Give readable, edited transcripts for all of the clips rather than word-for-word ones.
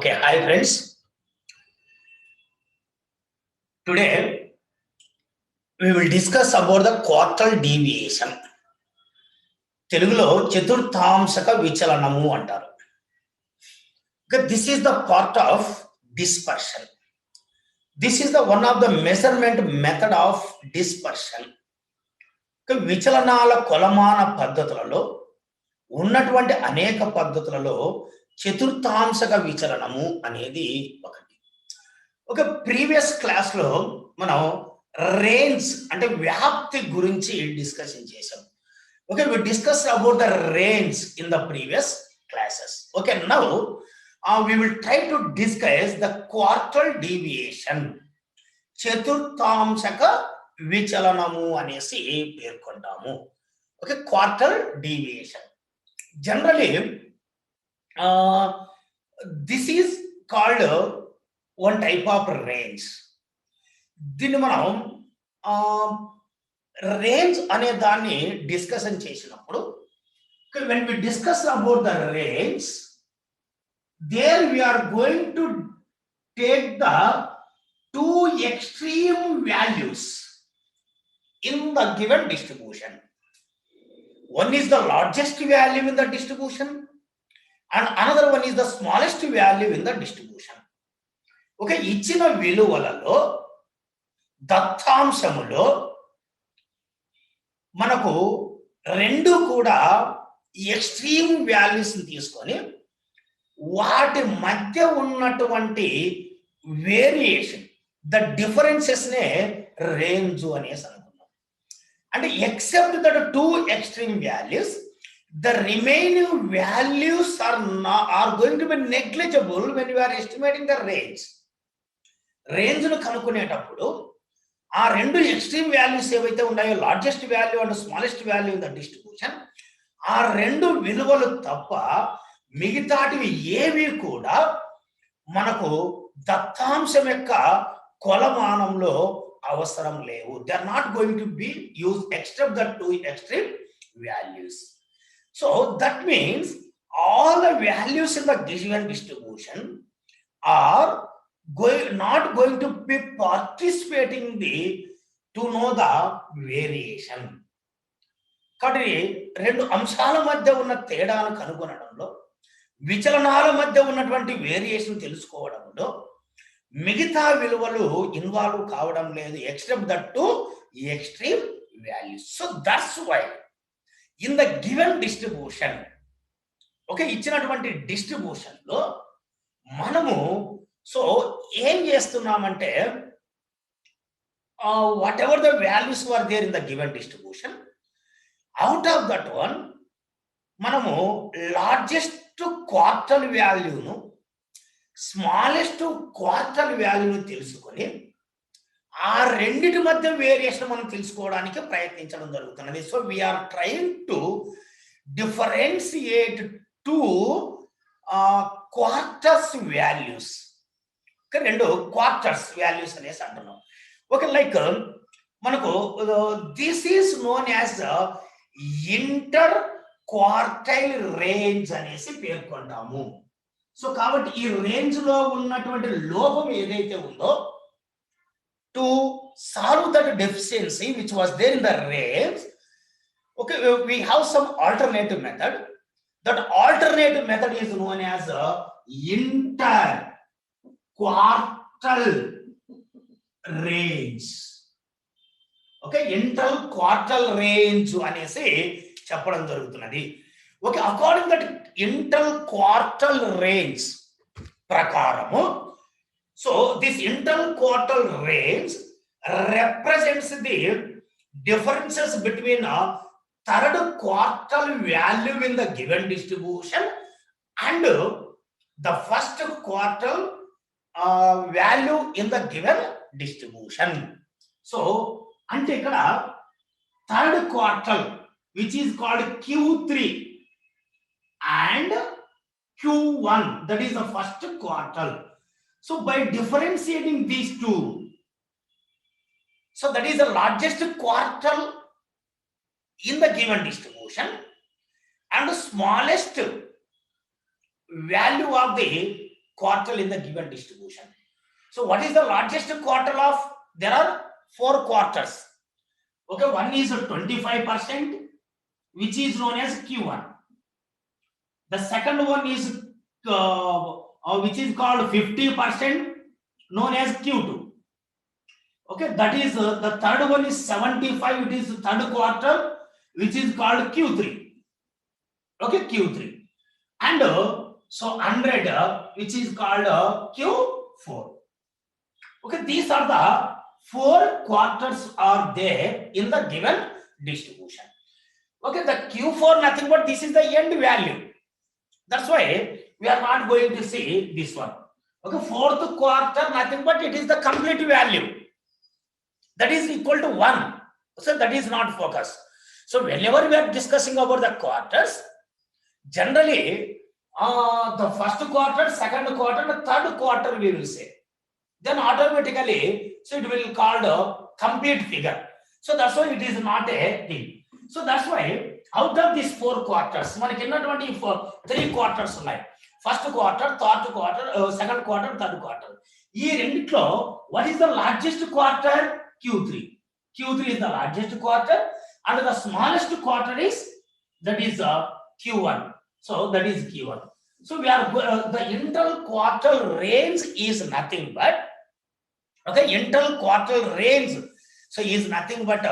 Okay, hi friends. Today we will discuss about the quartile deviation. తెలుగులో చతుర్థాంశక విచలనము అంటారు. This is the part of dispersion. This is the one of the measurement method of dispersion. విచలనాల కొలమాన పద్ధతులలో ఉన్నటువంటి అనేక పద్ధతులలో చతుర్థాంశక విచలనము అనేది ఒకటి. ఒక ప్రీవియస్ క్లాస్ లో మనం రేంజ్ అంటే వ్యాప్తి గురించి డిస్కషన్ చేసాం. Okay, we discussed about the range in the previous classes. Okay, now we will try to discuss the quartile deviation. చతుర్థాంశక విచలనము అనేసి పేర్కొంటాము. Okay, quartile deviation. Generally, this is called one type of range. దీన్ని మనం range అనే దాన్ని discussion చేసినప్పుడు when we discuss about the range, there we are going to take the two extreme values in the given distribution. One is the largest value in the distribution and another one is the smallest value in the distribution. Okay, ఇచ్చిన విలువలలో దత్తాంశములో మనకు రెండు కూడా extreme values తీసుకొని వాటి మధ్య ఉన్నటువంటి variation the differences నే రేంజ్ అనేసి అనుకున్నాం. అంటే except that two extreme values the remaining values are going to be negligible when you are estimating the range. Range ను కనుక్కునేటప్పుడు ఆ రెండు ఎక్స్ట్రీమ్ వాల్యూస్ ఏవైతే ఉన్నాయో largest value and smallest value in the distribution, ఆ రెండు విలువలు తప్ప మిగతాటివి ఏవి కూడా మనకు దత్తాంశం యొక్క కొలమానంలో అవసరం లేవు. They are not going to be use except the two extreme values. So that means all the values in the given distribution are not going to be participating to know the variation. కాబట్టి రెండు అంశాల మధ్య ఉన్న తేడాను కనుగొనడంలో, విచలనాల మధ్య ఉన్నటువంటి variation తెలుసుకోవడంలో మిగతా విలువలు ఇన్వాల్వ్ కావడం లేదు except that two extreme values. So that's why in the given distribution, okay, ఇచ్చినటువంటి డిస్ట్రిబ్యూషన్ లో మనము సో ఏం చేస్తున్నామంటే whatever the values were there in the given distribution, out of that one మనము లార్జెస్ట్ క్వార్టల్ వాల్యూను smallest quartile వాల్యూను తెలుసుకొని ఆ రెండిటి మధ్య వేరియేషన్ మనం తెలుసుకోవడానికి ప్రయత్నించడం జరుగుతున్నది. So we're trying to differentiate two quarters values. రెండు క్వార్టర్స్ వాల్యూస్ అనేసి అంటున్నాం. ఓకే, లైక్ మనకు this is known as inter quartile range అనేసి పేర్కొంటాము. సో కాబట్టి ఈ రేంజ్ లో ఉన్నటువంటి లోపం ఏదైతే ఉందో, to solve that deficiency which was there in the range, okay, we have some alternative method. That alternative method is known as inter-quartile range. Okay, inter-quartile range అనేసి చెప్పడం జరుగుతున్నది. Okay, according to that inter-quartile range ప్రకారము, so this inter-quartile range represents the differences between a third quartile value in the given distribution and the first quartile value in the given distribution. So ante ikkada third quartile which is called Q3 and Q1, that is the first quartile. So by differentiating these two, so that is the largest quartile in the given distribution and the smallest value of the quartile in the given distribution. So what is the largest quartile of? There are 4 quarters. Okay, one is 25%, which is known as Q1. The second one is which is called 50%, known as Q2. Okay, that is the third one is 75. It is third quarter, which is called Q3. Okay, Q3, and so 100, which is called Q4. Okay, these are the 4 quarters are there in the given distribution. Okay, the Q4 nothing but this is the end value. That's why we are not going to see this one. Okay, fourth quarter nothing but it is the complete value. That is equal to 1. So that is not focus. So whenever we are discussing about the quarters, generally the first quarter, second quarter, the third quarter we will say. Then automatically, so it will called a complete figure. So that's why it is not a thing. So that's why out of these 4 quarters, మనకి ఉన్నటువంటి 3 quarters ఉన్నాయి. First quarter, third quarter, second quarter, third quarter. ఈ రెండిట్లో what is the largest quarter? Q3. Q3 is the largest quarter, and the smallest quarter is that is Q1. So that is Q1. So we are the interquartile range is nothing but interquartile range. So is nothing but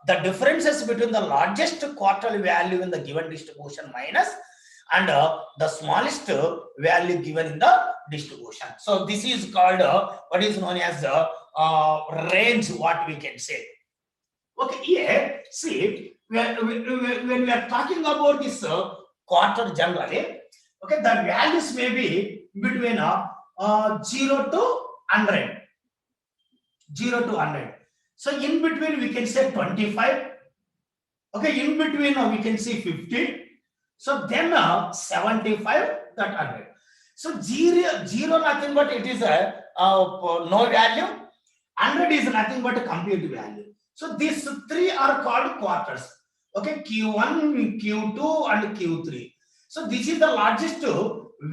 the differences between the largest quartile value in the given distribution minus and the smallest value given in the distribution. So this is called what is known as range, what we can say. Okay, here see when we are talking about this quarter generally, okay, the values may be between 0 to 100. 0 to 100. So in between we can say 25. Okay, in between we can see 50. So then 75, that 100. So 0 nothing but it is no value. 100 is nothing but a complete value. So these 3 are called quarters. Okay, Q1, Q2, and Q3. So this is the largest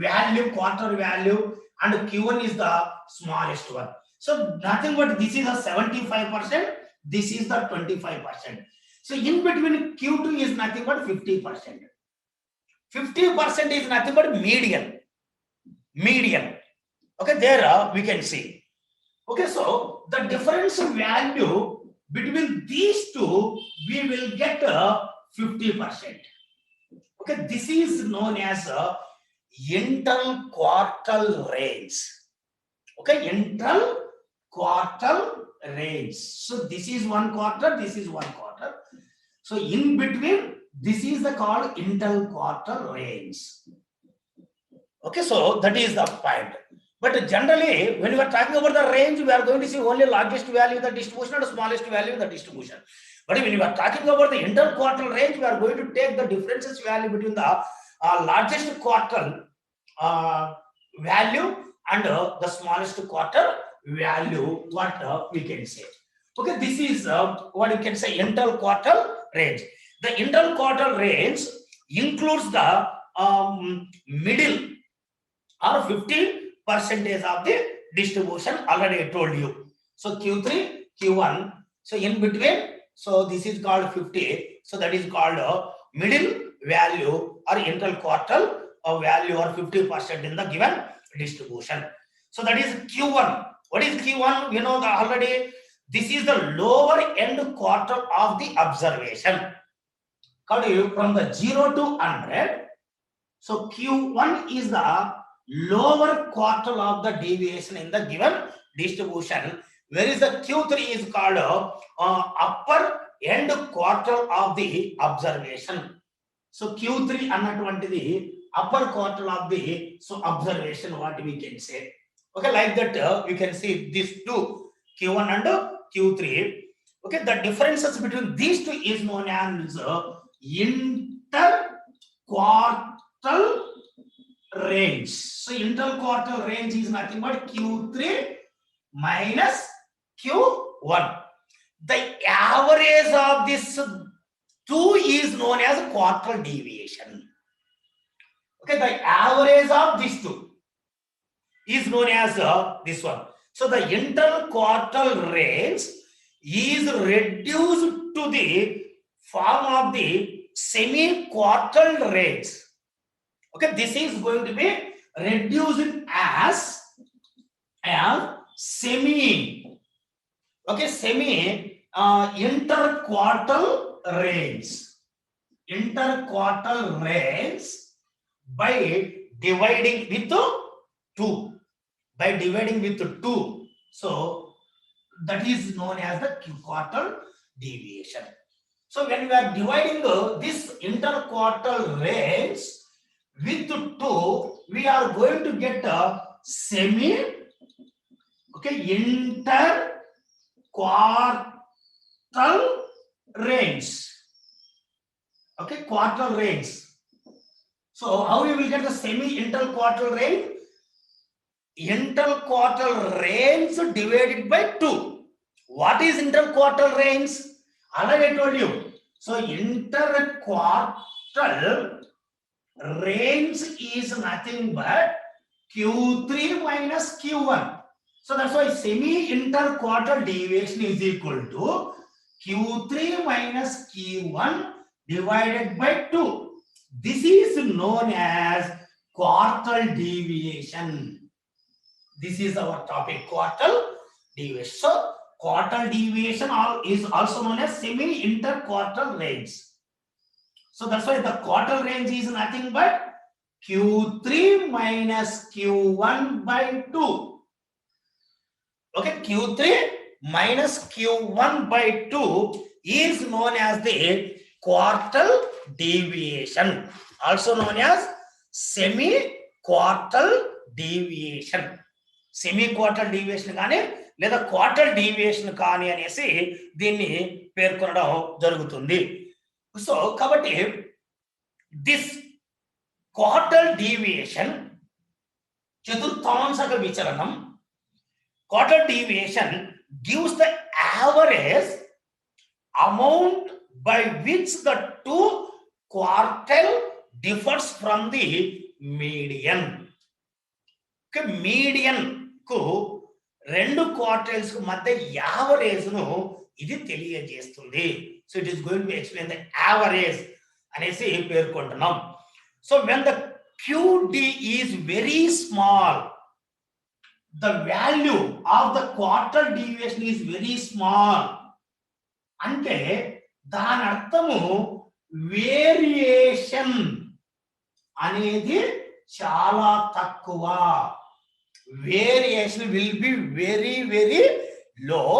value, quarter value, and Q1 is the smallest one. So nothing but this is a 75%, this is the 25%. So in between Q2 is nothing but 50%. 50% is nothing but median. Okay, there we can see. Okay, so the difference value between these two, we will get 50%. Okay, this is known as interquartile range. Okay, interquartile range. So this is 1 quarter, this is 1 quarter. So in between, this is the called interquartile range. Okay, so that is the point. But generally, when we are talking about the range, we are going to see only largest value in the distribution and smallest value in the distribution. But when we are talking about the interquartile range, we are going to take the differences value between the largest quartile value and the smallest quarter value, what we can say. Okay, this is what you can say interquartile range. The interquartile range includes the middle or 50% of the distribution, already I told you. So Q3, Q1, so in between, so this is called 50. So that is called middle value or interquartile value or 50% in the given distribution. So that is Q1. What is Q1? You know already, this is the lower end quarter of the observation. From the 0 to 100. So Q1 is the lower quartile of the deviation in the given distribution, whereas the Q3 is called upper end quartile of the observation. So Q3 annatuvantiది upper quartile of the observation, what we can say. Okay, like that we can see these two, Q1 and Q3. Okay, the differences between these two is known as interquartile range. So interquartile range is nothing but Q3 minus Q1. The average of this two is known as quartile deviation. Okay, the average of these two. is known as this one. So the interquartile range is reduced to the form of the semi-quartile range. Okay, this is going to be reduced as semi. Okay, semi interquartile range. Interquartile range by dividing with 2. By dividing with 2. So that is known as the quartile deviation. So when we are dividing this interquartile range with 2, we are going to get a semi, okay, interquartile range. Okay, quartile range. So how you will get the semi interquartile range? Interquartile range divided by 2. What is interquartile range? I told you. So interquartile range is nothing but Q3 minus Q1. So that's why semi interquartile deviation is equal to Q3 minus Q1 divided by 2. This is known as quartile deviation. This is our topic, quartile deviation. So quartile deviation is also known as semi interquartile range. So that's why the quartile range is nothing but Q3 minus Q1 by 2. Okay, Q3 minus Q1 by 2 is known as the quartile deviation, also known as semi-quartile deviation. Semi-quartile deviation కానీ లేదా quartile deviation కానీ అనేసి దీన్ని పేర్కొనడం జరుగుతుంది. So కాబట్టి this quartile deviation చతుర్థాంశక విచలనం, quartile deviation gives the average amount by which the two quartile differs from the median. Okay, median కు రెండు క్వార్టైల్స్ మధ్య యావరేజ్ ను ఇది తెలియజేస్తుంది. So it is going to explain the average అనేసి పేర్కొంటున్నాం. So when the QD is very small, the value of the quartile deviation is very small అంటే దాని అర్థము వేరియేషన్ అనేది చాలా తక్కువ. Variation will be very, very low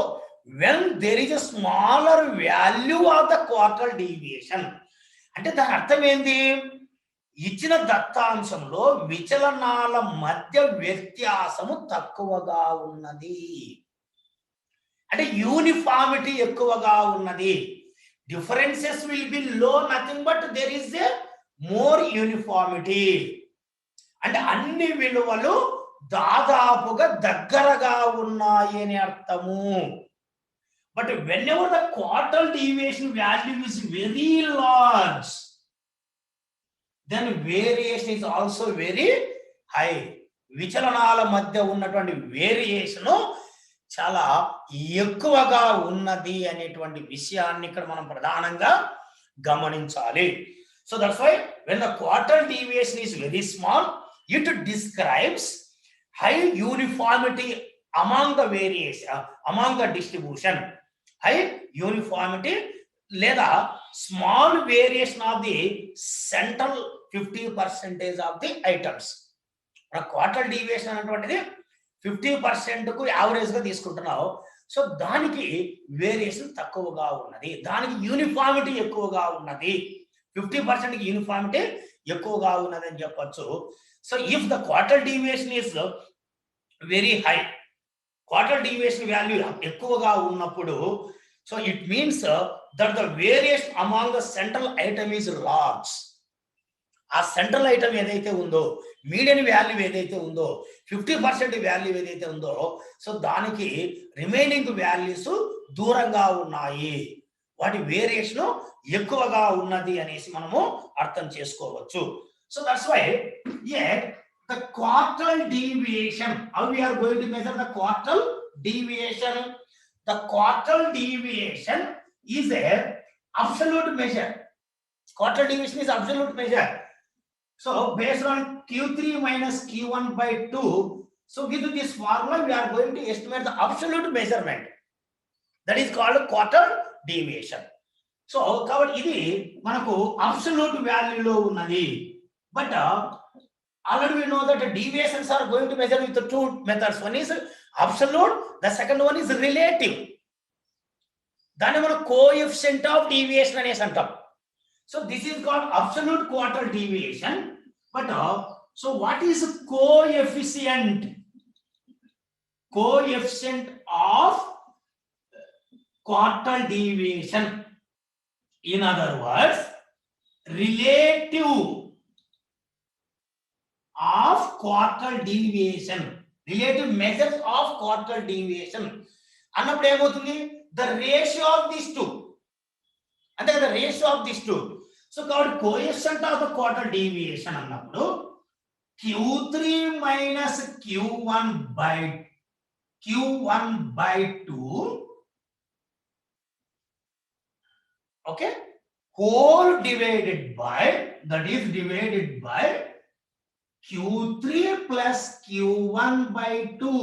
when there is a smaller value of the quartile deviation. అంటే దాని అర్థం ఏంది? ఇచ్చిన దత్తాంశంలో విచలనాల మధ్య వ్యత్యాసము తక్కువగా ఉన్నది అంటే యూనిఫార్మిటీ ఎక్కువగా ఉన్నది. Differences will be low, nothing but there is a more uniformity అంటే అన్ని విలువలు దాదాపుగా దగ్గరగా ఉన్నాయి అని అర్థము. But whenever the quartile deviation value is very large, then variation is also very high. విచలనాల మధ్య ఉన్నటువంటి వేరియేషన్ చాలా ఎక్కువగా ఉన్నది అనేటువంటి విషయాన్ని ఇక్కడ మనం ప్రధానంగా గమనించాలి. So that's why when the quartile deviation is very small, it describes high uniformity among the variation, among the distribution. High uniformity లేదా small variation of the central 50% of the items. Quartile deviation అనేటువంటిది 50% కు average గా తీసుకుంటున్నావు. So దానికి variation తక్కువగా ఉన్నది, దానికి uniformity ఎక్కువగా ఉన్నది. 50% కి యూనిఫార్మిటీ ఎక్కువగా ఉన్నది అని చెప్పొచ్చు. So if the quartile deviation is very high, quartile deviation value ఎక్కువగా ఉన్నప్పుడు, so it means that the variation among the central item is large. ఆ సెంట్రల్ ఐటమ్ ఏదైతే ఉందో, మీడియన్ వాల్యూ ఏదైతే ఉందో, 50% వాల్యూ ఏదైతే ఉందో, సో దానికి రిమైనింగ్ వాల్యూస్ దూరంగా ఉన్నాయి, వాటి వేరియేషన్ ఎక్కువగా ఉన్నది అనేసి మనము అర్థం చేసుకోవచ్చు. So that's why yet the quartile deviation. How we are going to measure the quartile deviation? The quartile deviation is a absolute measure. Quartile deviation is absolute measure. So based on Q3 minus Q1 by 2, so with this formula we are going to estimate the absolute measurement. That is called quartile deviation. So కాబట్టి ఇది మనకు absolute value లో ఉన్నది. But already we know that the deviations are going to measure with the two methods. One is absolute, the second one is relative. దాన్ని మనం coefficient of deviation అనేసి అంటాం. So this is called absolute quartile deviation. But so what is coefficient? Coefficient of quartile deviation. In other words, relative of quartile deviation. Relative measures of quartile deviation. అన్నప్పుడు ఏమవుతుంది? The ratio of these two. అంటే the ratio of these two. So called coefficient of the quartile deviation అన్నప్పుడు Q3 minus Q1 by 2, okay, whole divided by, that is divided by Q3 plus Q1 by 2.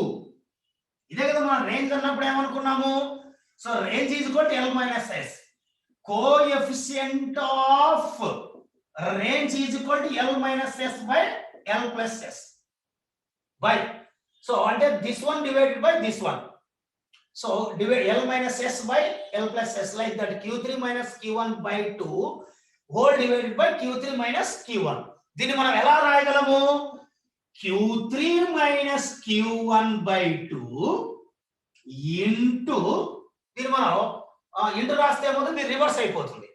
ఇదే కదా మనం range అన్నప్పుడు ఏమనుకున్నాము? So range is equal to L minus S. Coefficient of range is equal to L minus S by L plus S. By, so under this one divided by this one. So divide L minus S by L plus S, like that. Q3 minus Q1 by 2 whole divided by Q3 minus Q1. దీన్ని మనం ఎలా రాయగలము? Q3 minus Q1 by 2 into, దీన్ని మనం into రాస్తే ఏమవుతుంది? Reverse అయిపోతుంది.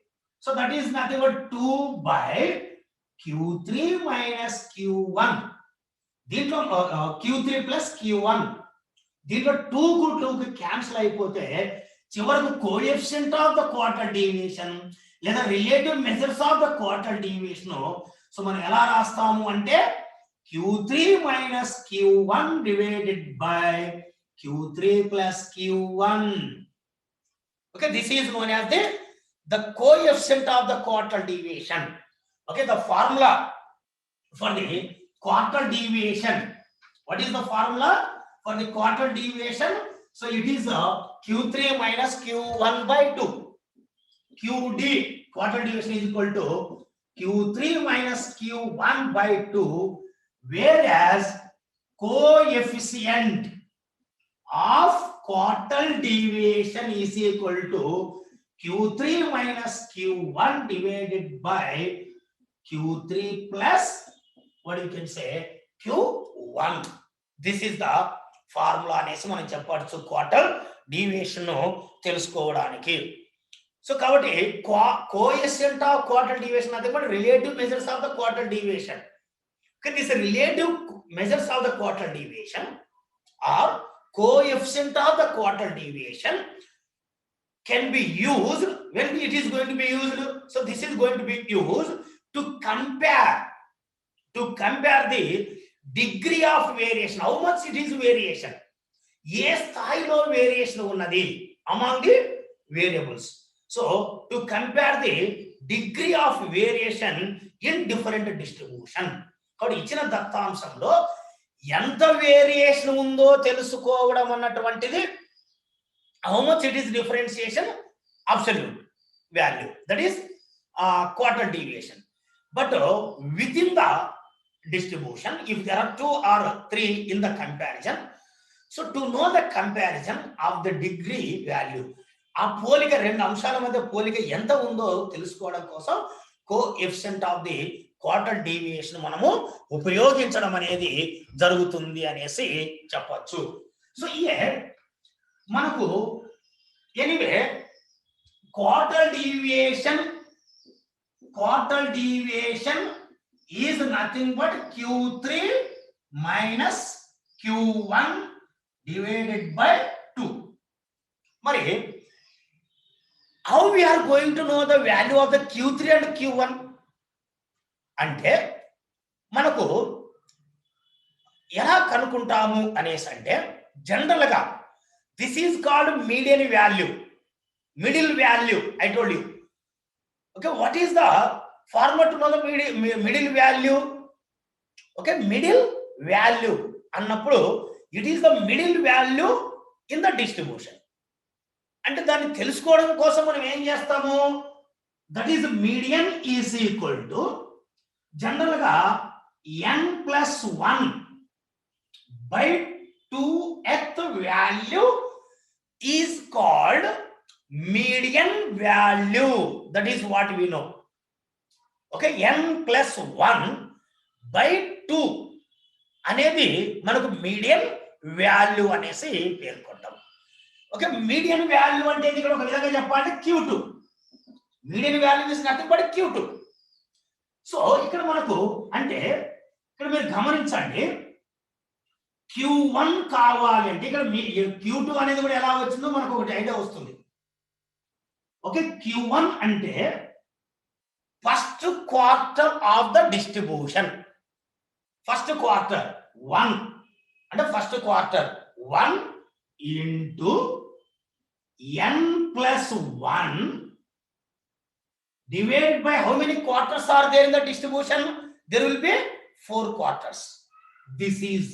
So that is nothing but 2 by Q3 minus Q1. దీంట్లో Q3 plus Q1, దీంట్లో 2 కు 2 కి క్యాన్సిల్ అయిపోతే చివరకు coefficient of the quartile deviation లేదా relative measures of the quartile deviation so మనం ఎలా రాస్తాము అంటే Q3 minus Q1 divided by Q3 plus Q1. Okay, this is known as the coefficient of the quartile deviation. Okay, the formula for the quartile deviation. What is the formula for the quartile deviation? So it is Q3 minus Q1 by 2. QD, quartile deviation, is equal to Q3 minus Q1 by 2, whereas coefficient of quartile deviation is equal to Q3 minus Q1 divided by Q3 plus, what you can say, Q1. This is the formula అనేసి మనం చెప్పొచ్చు quartile deviation తెలుసుకోవడానికి. So కాబట్టి coefficient of quartile deviation అంటే మన relative measures of the quartile deviation. Okay, this relative measures of the quartile deviation or coefficient of the quartile deviation can be used when it is going to be used. So this is going to be used to compare the degree of variation, how much it is variation, ఏ స్థాయిలో variation ఉన్నది among the variables. So to compare the degree of variation in different distribution. కాబట్టి ఇచ్చిన దత్తాంశంలో ఎంత variation ఉందో తెలుసుకోవడం అన్నటువంటిది, how much it is differentiation, absolute value, that is quartile deviation. But within the distribution, if there are 2 or 3 in the comparison, so to know the comparison of the degree value, ఆ పోలిక రెండు అంశాల మధ్య పోలిక ఎంత ఉందో తెలుసుకోవడం కోసం coefficient of the quartile deviation మనము ఉపయోగించడం అనేది జరుగుతుంది అనేసి చెప్పొచ్చు. సో హియర్ మనకు anyway quartile deviation is nothing but Q3 minus Q1 divided by 2. మరి how we are going to know the value of the Q3 and Q1 అంటే మనకు కనుక్కుంటాము అనేసి అంటే జనరల్గా this is called median value, middle value. I told you. Okay, what is the formula to know the middle value? Okay, middle value అన్నప్పుడు it is the middle value in the distribution. అంటే దాన్ని తెలుసుకోవడం కోసం మనం ఏం చేస్తాము? That is median is equal to జనరల్గా n+1 by 2th value is called median value. That is what we know. Okay, n+1 by 2 అనేది మనకు మీడియన్ వాల్యూ అనేసి పేర్కొంటాం. ఓకే, మీడియన్ వాల్యూ అంటే ఇక్కడ ఒక విధంగా చెప్పాలంటే Q2. Median value is nothing but Q2. So ఇక్కడ మనకు అంటే ఇక్కడ మీరు గమనించండి, Q1 కావాలి అంటే ఇక్కడ Q2 అనేది కూడా ఎలా వచ్చిందో మనకు ఒకటి ఐడియా వస్తుంది. ఓకే, Q1 అంటే first quarter of the distribution. First quarter 1 అంటే first quarter 1 into n+1 divided by how many quarters are there in the distribution? There will be 4 quarters. This is,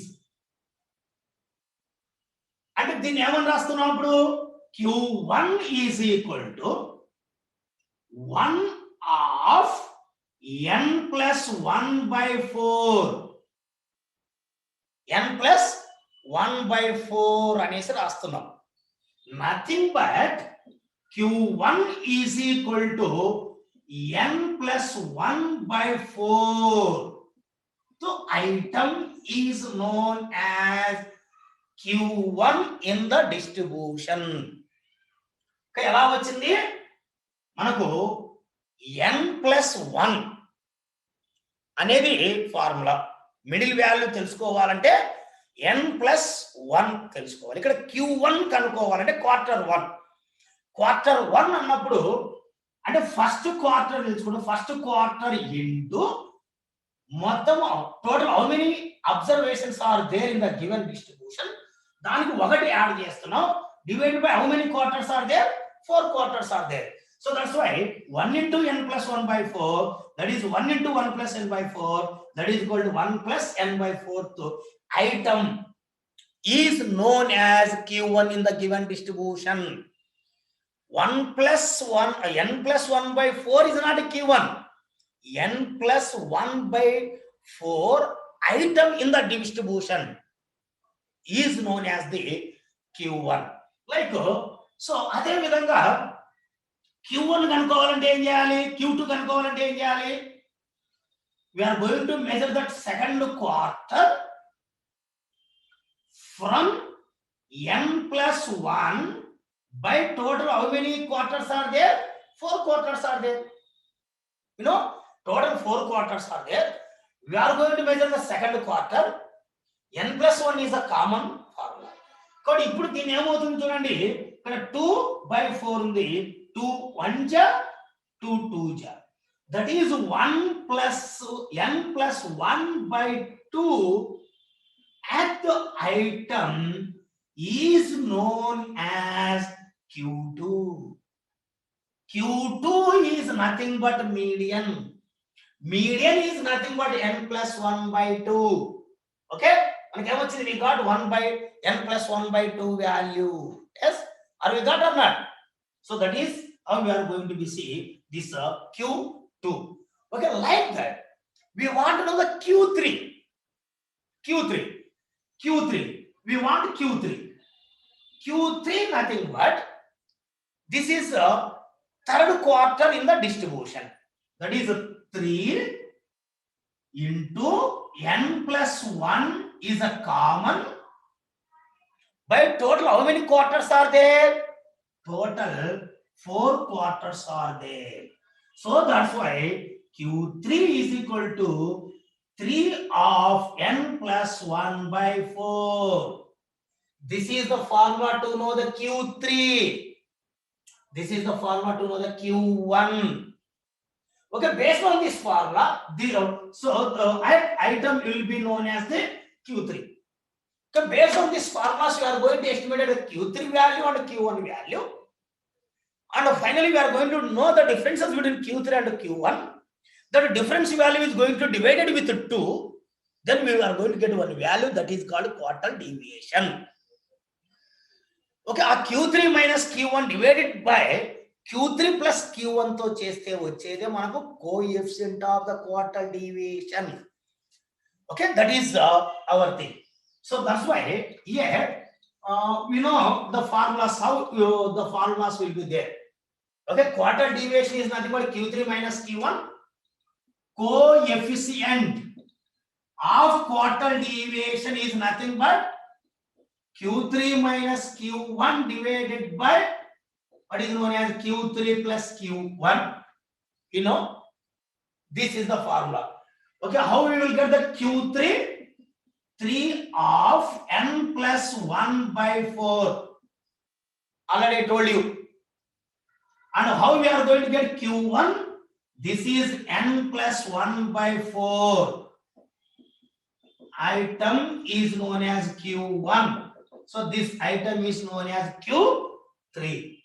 అంటే దీన్ని ఏమని రాస్తున్నాం ఇప్పుడు? Q1 is equal to 1 of n+1 by 4. n+1/4 అనేసి రాస్తున్నాం. Nothing but Q1 is equal to n+1/4. So item is known as Q1 in the distribution. Okay, ఎలా వచ్చింది మనకు? n+1 అనేది ఫార్ములా. మిడిల్ వాల్యూ తెలుసుకోవాలంటే n+1 తెలుసుకోవాలి. ఇక్కడ Q1 కనుక్కోవాలంటే క్వార్టర్ 1. క్వార్టర్ 1 అన్నప్పుడు అంటే ఫస్ట్ క్వార్టర్ తెలుసుకుంటే ఫస్ట్ క్వార్టర్ ఇంటూ మొత్తం total how many observations are there in the given distribution, దానికి ఒకటి యాడ్ చేస్తున్నాం. Divided by how many quarters are there? 4 quarters are there. So that's why 1 into n+1/4, that is 1 into 1 plus n/4, that is equal to 1 plus n/4. So item is known as Q1 in the given distribution. 1+1 n+1/4 is not a Q1. n+1/4 item in the distribution is known as the Q1. Like so అదే విధంగా Q1 కనుక్కోవాలంటే ఏం చేయాలి? Q2 కనుక్కోవాలంటే ఏం చేయాలి? We are going to measure that second quarter from n+1 by total how many quarters are there? 4 quarters are there. You know, total 4 quarters are there. We are going to measure the second quarter. n+1 is a common formula. కాబట్టి ఇప్పుడు దీన్ని ఏమవుతుంది చూడండి, ఇక్కడ 2/4 ఉంది. 2 1 2 2 that is 1 plus n+1/2 at the item is known as Q2. Q2 is nothing but median. Median is nothing but n+1/2. Okay, we got 1 by n+1/2 value. Yes, are we got or not? So that is how we are going to be seeing this Q2. Okay, like that we want to know the Q3. We want Q3 nothing but this is a third quarter in the distribution. That is 3 into n+1 is a common by total how many quarters are there? Total 4 quarters are there. So that's why Q3 is equal to 3 of n+1/4. This is the formula to know the Q3. This is the formula to know the Q1. Okay, based on this formula, so the item will be known as the Q3. So based on this formulas, we are going to estimate the Q3 value and Q1 value. And finally, we are going to know the differences between Q3 and Q1. That difference value is going to divide it with 2. Then we are going to get one value that is called quartile deviation. Okay, a Q3 minus Q1 divided by Q3 plus Q1 to cheste vachede manaku coefficient of the quartile deviation. Okay, that is our thing. So that's why here we know the formulas, how the formulas will be there. Okay, quartile deviation is nothing but Q3 minus Q1. Coefficient of quartile deviation is nothing but Q3 minus Q1 divided by what is known as Q3 plus Q1. You know, this is the formula. Okay, how we will get the Q3? 3 of n plus 1 by 4. Already I told you. And how we are going to get Q1? This is n plus 1 by 4. Item is known as Q1. So this item is known as Q3.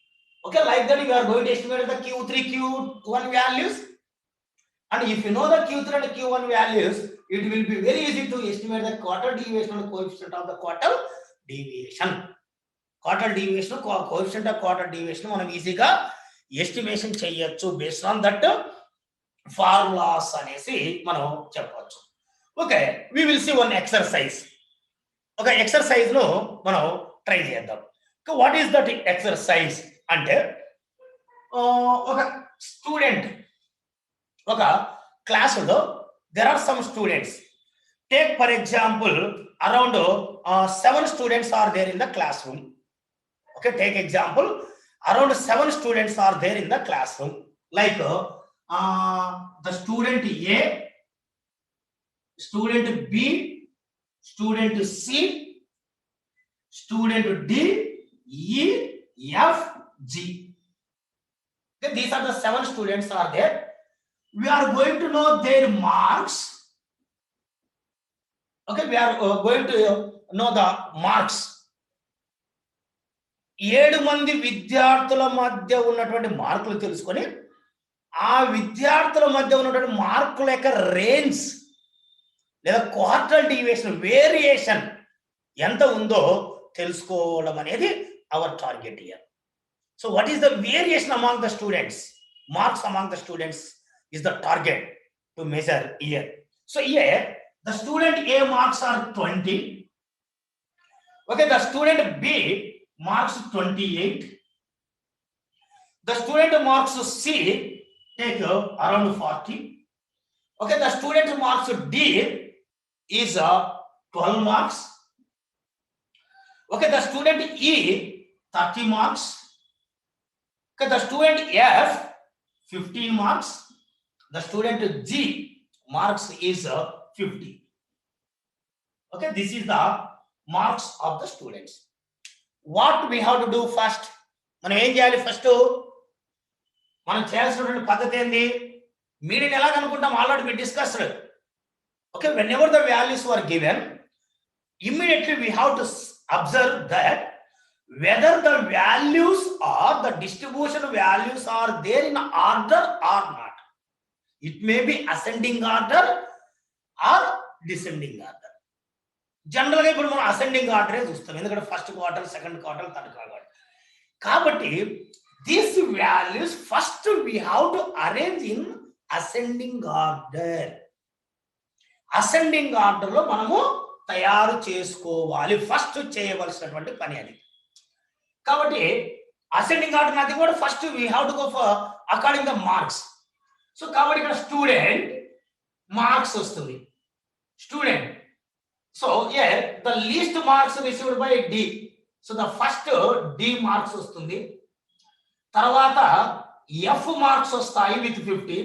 Okay, like that we are going to estimate the Q3, Q1 values. And if you know the Q3 and Q1 values, it will be very easy to estimate the quartile deviation and coefficient of the quartile deviation. Quartile deviation, coefficient of quartile deviation, మనం ఈజీగా estimation చేయొచ్చు based on that formulas అనేసి మనం చెప్పవచ్చు. Okay, we will see one exercise. ఒక exercise లో మనం try చేద్దాం. వాట్ ఈస్ దట్ ఎక్సర్సైజ్ అంటే ఒక స్టూడెంట్ ఒక క్లాసులో there are some students. Take for example around 7 students are there in the classroom. Okay, take example around 7 students are there in the classroom. Like the student A, student B, student C, student D, E, F, G. Okay, these are the 7 students are there. We are going to know their marks. Okay, we are going to know the marks. 7 మంది విద్యార్థుల మధ్య ఉన్నటువంటి మార్కులు తెలుసుకొని ఆ విద్యార్థుల మధ్య ఉన్నటువంటి మార్కుల యొక్క రేంజ్ లేదా క్వార్టైల్ డీవియేషన్ వేరియేషన్ ఎంత ఉందో తెలుసుకోవడం అనేది our target here. So what is the variation among the students? Marks among the students is the target to measure here. So here the student A marks are 20. Okay, the student B marks 28. The student marks C take around 40. Okay, the student marks D is 12 marks. Okay, the student E 30 marks. Okay, the student F 15 marks. The student G marks is 50. Okay, this is the marks of the students. What we have to do first? మనం ఏం చేయాలి? First మనం చేయాల్సినటువంటి పద్ధతి ఏంది? Medium ఎలా కనుక్కుంటాం? Already we discussed. Okay, whenever the values were given, immediately we have to observe that whether the values or the distribution values are there in order or not. It may be ascending order or descending order. Generally, ఇప్పుడు మనం ascending order చూస్తాం, ఎందుకంటే first quarter, second quarter, third quarter. కాబట్టి these values first we have to arrange in ascending order. Ascending order లో మనము తయారు చేసుకోవాలి. First చేయవలసినటువంటి పని అది. కాబట్టి ascending order నాది కూడా first we have to go for according the marks. So కాబట్టి ఇక్కడ స్టూడెంట్ మార్క్స్ వస్తుంది. Student, so here the least marks received by D. So the first D marks వస్తుంది. తర్వాత ఎఫ్ మార్క్స్ వస్తాయి విత్ 15.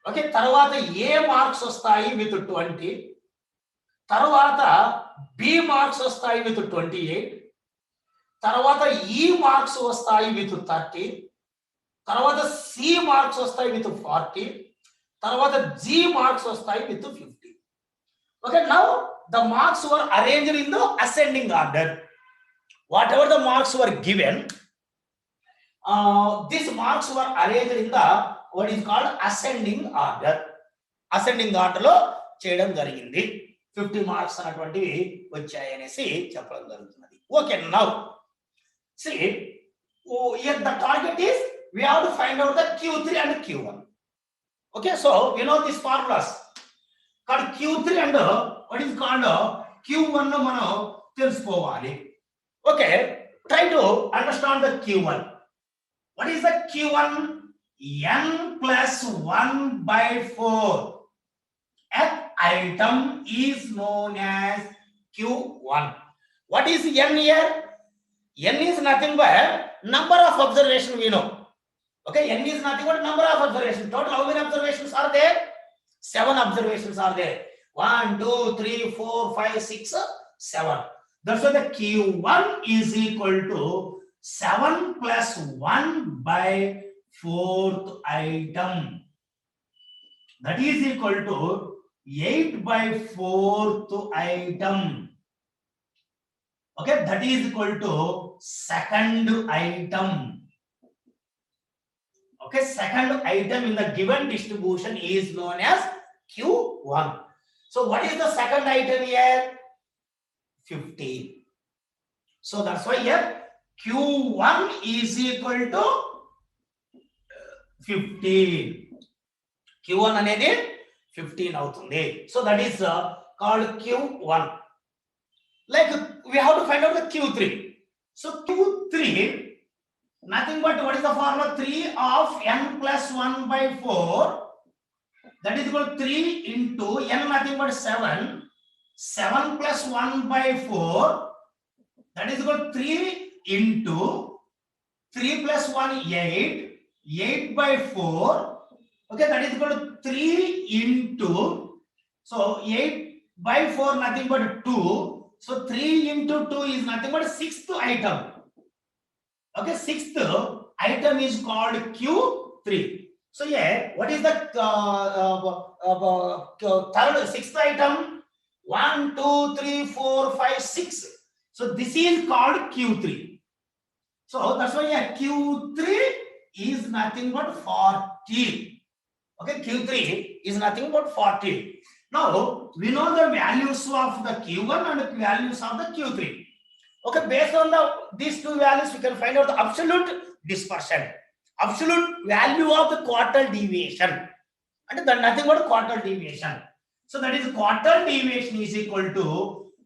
ఓకే, తర్వాత A marks వస్తాయి with 20. తర్వాత B marks వస్తాయి విత్ 28. తర్వాత ఈ మార్క్స్ వస్తాయి విత్ 30. తర్వాత సి మార్క్స్ వస్తాయి విత్ 40. తర్వాత జి మార్క్స్ వస్తాయి with 50. Okay, now the marks were arranged in the ascending order. Whatever the marks were given, these marks were arranged in the what is called ascending order. Ascending order lo చేయడం జరిగింది. 50 marks అన్నటువంటివి వచ్చాయనేసి చెప్పడం జరుగుతున్నది. Okay, now see, here the target is we have to find out the Q3 and Q1. Okay, so we know these formulas. Called Q3 and what is called Q1 no మనం తెలుసుకోవాలి. Okay, try to understand the Q1. What is the Q1? N plus 1 by 4. An item is known as Q1. What is N here? N is nothing but number of observations we know. Okay, N is nothing but number of observations. Total how many observations are there? 7 observations are there. 1, 2, 3, 4, 5, 6, 7. That's why the Q1 is equal to 7 plus 1 by 4th item. That is equal to 8 by 4th item. Okay, that is equal to second item. Okay, second item in the given distribution is known as Q1. So what is the second item here? 15. So that's why here Q1 is equal to 15. Q1 అనేది 15 అవుతుంది. So that is called Q1. Like we have to find out the Q3. So Q3, nothing but what is the formula? 3 of n plus 1 by 4. That is equal to 3 into n nothing but 7. 7 plus 1 by 4. That is equal to 3 into 3 plus 1 8. 8 by 4. Okay, that is equal to 3 into, so 8 by 4 nothing but 2. So 3 into 2 is nothing but 6th item. Okay, 6th item is called Q3. So yeah, what is the third, 6th item? 1, 2, 3, 4, 5, 6. So this is called Q3. So that's why yeah, Q3 is nothing but 40. Okay, Q3 is nothing but 40. Now we know the values of the Q1 and the values of the Q3. Okay, based on these two values, we can find out the absolute dispersion, absolute value of the quartile deviation, and then nothing but quartile deviation. So that is quartile deviation is equal to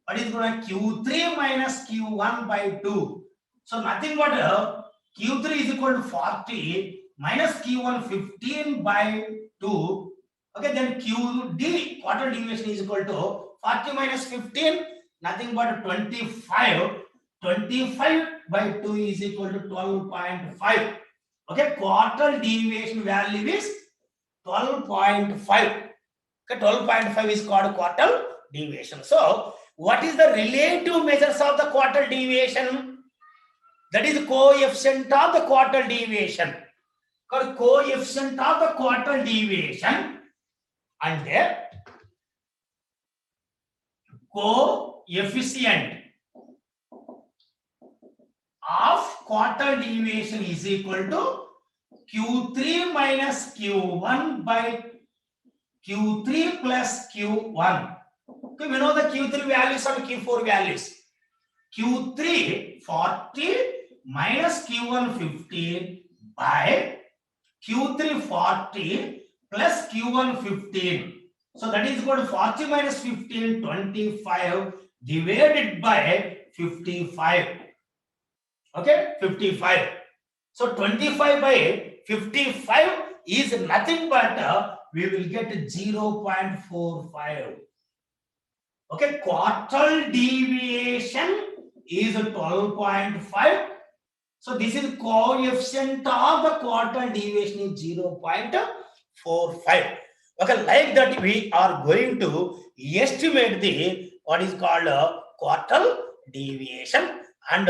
what is going to Q3 minus Q1 by 2. So nothing but Q3 is equal to 40 minus Q1 15 by 2. Okay, then QD, quartile deviation, is equal to 40 minus 15, nothing but 25. 25 by 2 is equal to 12.5. Okay, quartile deviation value is 12.5. Okay, 12.5 is called quartile deviation. So what is the relative measures of the quartile deviation? That is the coefficient of the quartile deviation. Called coefficient of the quartile deviation and the coefficient of quartile deviation is equal to Q3 minus Q1 by Q3 plus Q1. Okay, we know the Q3 values and Q4 values. Q3 40 minus Q1 15 by Q3 40 plus Q1 15. So that is equal to 40 minus 15, 25 divided by 55. Okay, 55. So 25 by 55 is nothing but we will get 0.45. Okay, quartile deviation is 12.5. So this is coefficient of the quartile deviation is 0.45. Okay, like that we are going to estimate the what is called quartile deviation and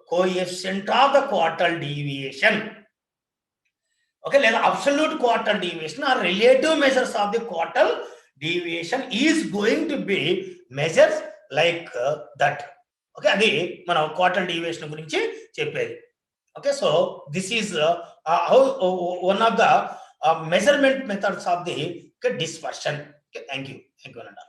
coefficient of the quartile deviation. Okay, like absolute quartile deviation or relative measures of the quartile deviation is going to be measures like that. Okay, అది మనం quartile deviation గురించి చెప్పేది. Okay, so this is how one of the measurement methods of the dispersion. Okay, thank you, Ananda.